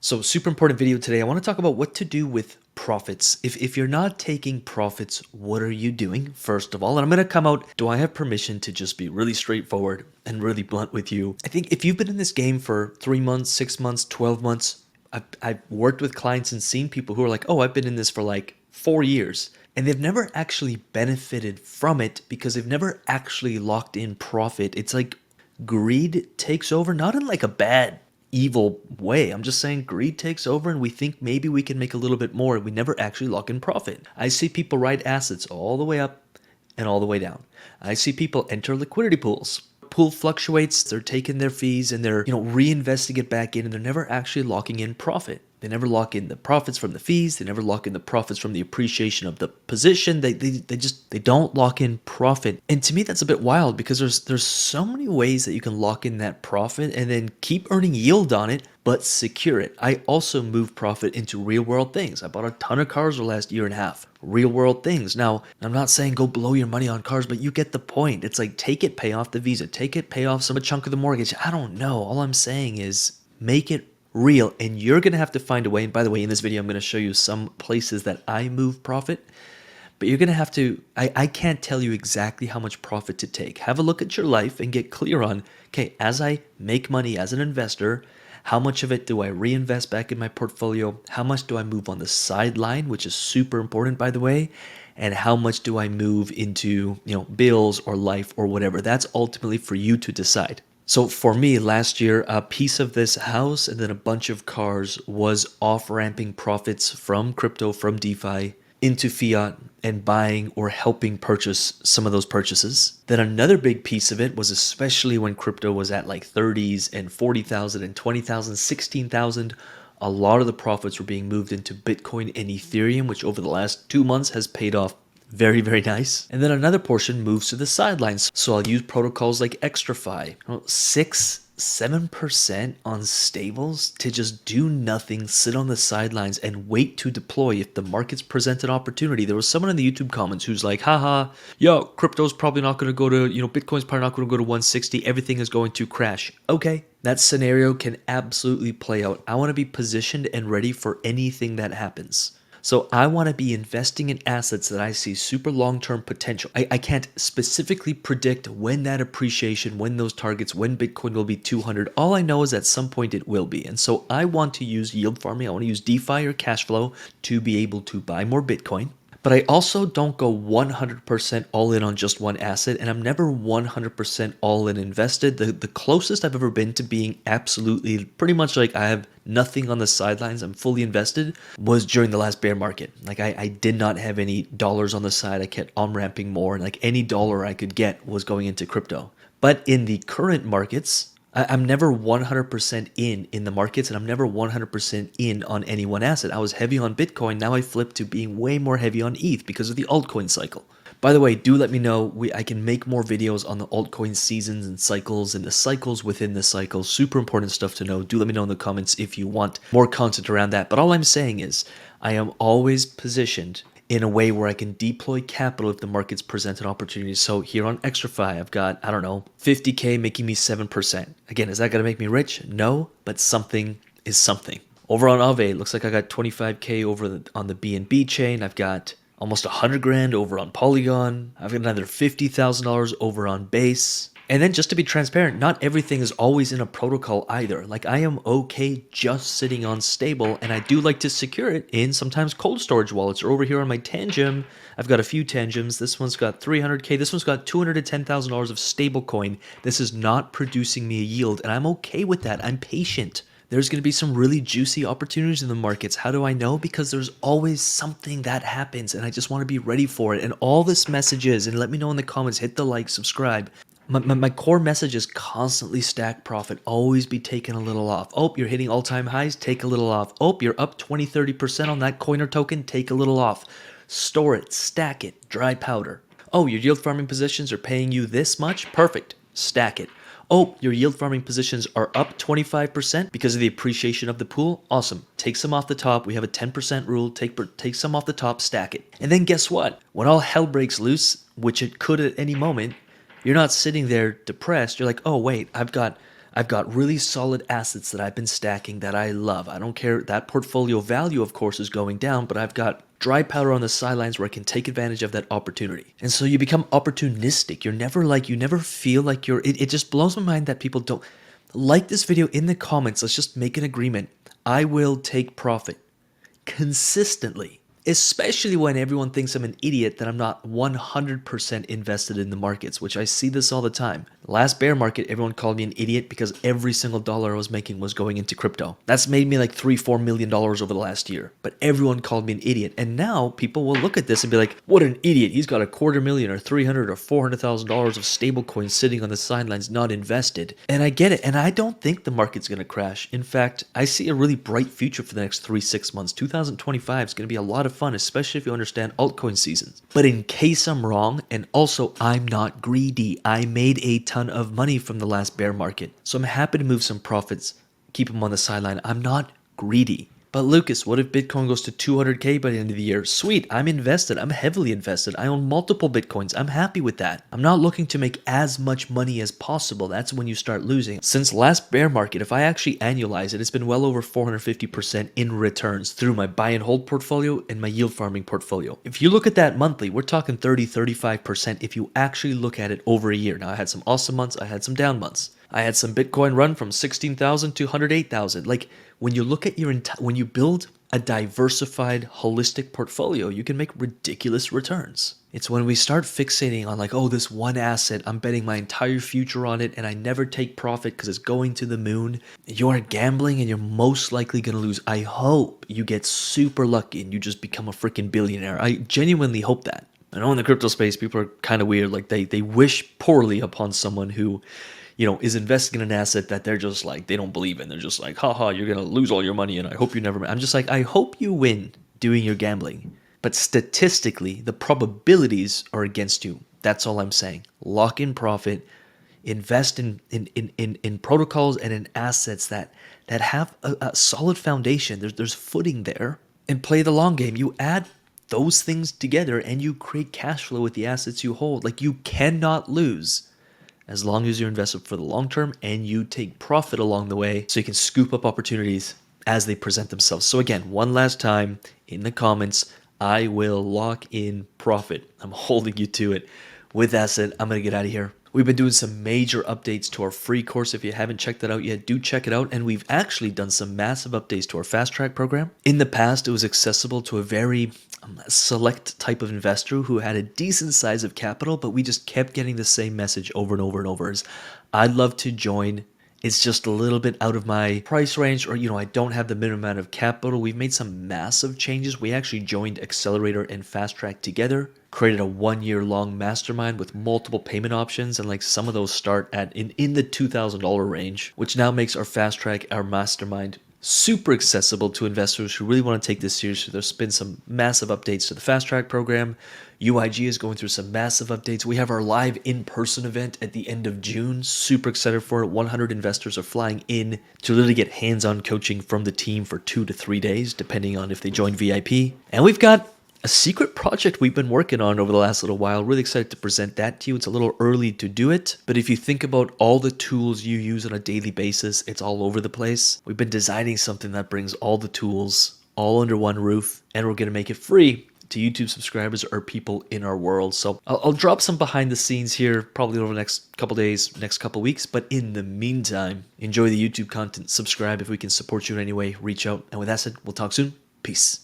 So super important video today. I want to talk about what to do with profits. If you're not taking profits, what are you doing, first of all? And I'm going to come out, do I have permission to just be really straightforward and really blunt with you? I think if you've been in this game for 3 months, 6 months, 12 months, I've worked with clients and seen people who are like, oh, I've been in this for like 4 years. And they've never actually benefited from it because they've never actually locked in profit. It's like greed takes over, not in like a bad evil way. I'm just saying greed takes over and we think maybe we can make a little bit more. We never actually lock in profit. I see people ride assets all the way up and all the way down. I see people enter liquidity pools. Pool fluctuates, they're taking their fees and they're, reinvesting it back in, and they're never actually locking in profit. They never lock in the profits from the fees. They never lock in the profits from the appreciation of the position. They don't lock in profit. And to me, that's a bit wild because there's so many ways that you can lock in that profit and then keep earning yield on it, but secure it. I also move profit into real world things. I bought a ton of cars the last year and a half. Real world things. Now, I'm not saying go blow your money on cars, but you get the point. It's like take it, pay off the Visa, take it, pay off some chunk of the mortgage. I don't know. All I'm saying is make it real, and you're going to have to find a way. And by the way, in this video, I'm going to show you some places that I move profit, but you're going to have to, I can't tell you exactly how much profit to take. Have a look at your life and get clear on, okay, as I make money as an investor, how much of it do I reinvest back in my portfolio? How much do I move on the sideline, which is super important, by the way? And how much do I move into, bills or life or whatever? That's ultimately for you to decide. So for me, last year, a piece of this house and then a bunch of cars was off-ramping profits from crypto, from DeFi into fiat and buying or helping purchase some of those purchases. Then another big piece of it was, especially when crypto was at like 30s and 40,000 and 20,000, 16,000, a lot of the profits were being moved into Bitcoin and Ethereum, which over the last 2 months has paid off very, very nice. And then another portion moves to the sidelines. So I'll use protocols like XtraFi, 6-7% on stables to just do nothing, sit on the sidelines and wait to deploy if the markets present an opportunity. There was someone in the YouTube comments who's like, haha, yo, crypto's probably not going to go to, Bitcoin's probably not going to go to 160. Everything is going to crash. Okay, that scenario can absolutely play out. I want to be positioned and ready for anything that happens. So I want to be investing in assets that I see super long-term potential. I can't specifically predict when that appreciation, when those targets, when Bitcoin will be 200. All I know is at some point it will be. And so I want to use yield farming. I want to use DeFi or cash flow to be able to buy more Bitcoin. But I also don't go 100% all in on just one asset, and I'm never 100% all in invested. The closest I've ever been to being absolutely pretty much like I have nothing on the sidelines, I'm fully invested, was during the last bear market. Like I did not have any dollars on the side. I kept on-ramping more, and like any dollar I could get was going into crypto. But in the current markets, I'm never 100% in the markets, and I'm never 100% in on any one asset. I was heavy on Bitcoin. Now I flipped to being way more heavy on ETH because of the altcoin cycle. By the way, do let me know. I can make more videos on the altcoin seasons and cycles and the cycles within the cycle. Super important stuff to know. Do let me know in the comments if you want more content around that. But all I'm saying is I am always positioned in a way where I can deploy capital if the markets present an opportunity. So here on XtraFi, I've got, 50K making me 7%. Again, is that going to make me rich? No, but something is something. Over on Aave, it looks like I got 25K over on the BNB chain. I've got almost 100 grand over on Polygon. I've got another $50,000 over on Base. And then just to be transparent, not everything is always in a protocol either. Like I am okay just sitting on stable, and I do like to secure it in sometimes cold storage wallets. Or over here on my Tangem, I've got a few Tangems. This one's got 300K. This one's got $210,000 of stable coin. This is not producing me a yield, and I'm okay with that. I'm patient. There's going to be some really juicy opportunities in the markets. How do I know? Because there's always something that happens, and I just want to be ready for it. And all this message is, and let me know in the comments, hit the like, subscribe. My core message is constantly stack profit, always be taking a little off. Oh, you're hitting all-time highs, take a little off. Oh, you're up 20-30% on that coin or token, take a little off. Store it, stack it, dry powder. Oh, your yield farming positions are paying you this much? Perfect, stack it. Oh, your yield farming positions are up 25% because of the appreciation of the pool? Awesome. Take some off the top. We have a 10% rule. Take some off the top, stack it. And then guess what? When all hell breaks loose, which it could at any moment, you're not sitting there depressed. You're like, oh, wait, I've got I've got really solid assets that I've been stacking that I love. I don't care. That portfolio value, of course, is going down, but I've got dry powder on the sidelines where I can take advantage of that opportunity. And so you become opportunistic. You're never like, you never feel like it just blows my mind that people don't like this video in the comments. Let's just make an agreement. I will take profit consistently, especially when everyone thinks I'm an idiot that I'm not 100% invested in the markets, which I see this all the time. Last bear market, everyone called me an idiot because every single dollar I was making was going into crypto. That's made me like $3-4 million over the last year, but everyone called me an idiot. And now people will look at this and be like, what an idiot. He's got $250,000 or $300,000 or $400,000 of stable coins sitting on the sidelines, not invested. And I get it. And I don't think the market's going to crash. In fact, I see a really bright future for the next 3-6 months. 2025 is going to be a lot of fun, especially if you understand altcoin seasons. But in case I'm wrong, and also I'm not greedy, I made a ton of money from the last bear market. So I'm happy to move some profits, keep them on the sideline. I'm not greedy. But Lucas, what if Bitcoin goes to 200K by the end of the year? Sweet, I'm invested. I'm heavily invested. I own multiple Bitcoins. I'm happy with that. I'm not looking to make as much money as possible. That's when you start losing. Since last bear market, if I actually annualize it, it's been well over 450% in returns through my buy and hold portfolio and my yield farming portfolio. If you look at that monthly, we're talking 30-35% if you actually look at it over a year. Now, I had some awesome months. I had some down months. I had some Bitcoin run from 16,000 to 108,000. Like, when you look at when you build a diversified, holistic portfolio, you can make ridiculous returns. It's when we start fixating on like, oh, this one asset, I'm betting my entire future on it and I never take profit because it's going to the moon. You're gambling and you're most likely going to lose. I hope you get super lucky and you just become a freaking billionaire. I genuinely hope that. I know in the crypto space, people are kind of weird. Like they wish poorly upon someone who, is investing in an asset that they're just like, they don't believe in. They're just like, haha, you're going to lose all your money and I hope you never. I'm just like, I hope you win doing your gambling. But statistically, the probabilities are against you. That's all I'm saying. Lock in profit, invest in protocols and in assets that have a solid foundation. There's footing there, and play the long game. You add those things together and you create cash flow with the assets you hold. Like, you cannot lose as long as you're invested for the long term and you take profit along the way so you can scoop up opportunities as they present themselves. So again, one last time in the comments, I will lock in profit. I'm holding you to it. With that said, I'm going to get out of here. We've been doing some major updates to our free course. If you haven't checked that out yet, do check it out. And we've actually done some massive updates to our fast track program. In the past, it was accessible to a very select type of investor who had a decent size of capital, but we just kept getting the same message over and over and over. I'd love to join. It's just a little bit out of my price range, or, I don't have the minimum amount of capital. We've made some massive changes. We actually joined Accelerator and Fast Track together, created a 1-year-long mastermind with multiple payment options, and like some of those start at in the $2,000 range, which now makes our Fast Track, our mastermind, super accessible to investors who really want to take this seriously. There's been some massive updates to the Fast Track program. UIG is going through some massive updates. We have our live in-person event at the end of June. Super excited for it. 100 investors are flying in to literally get hands-on coaching from the team for 2 to 3 days, depending on if they join VIP. And we've got a secret project we've been working on over the last little while. Really excited to present that to you. It's a little early to do it, but if you think about all the tools you use on a daily basis, it's all over the place. We've been designing something that brings all the tools all under one roof, and we're going to make it free to YouTube subscribers or people in our world. So I'll drop some behind the scenes here probably over the next couple days, next couple weeks. But in the meantime, enjoy the YouTube content, subscribe if we can support you in any way, reach out. And with that said, we'll talk soon. Peace.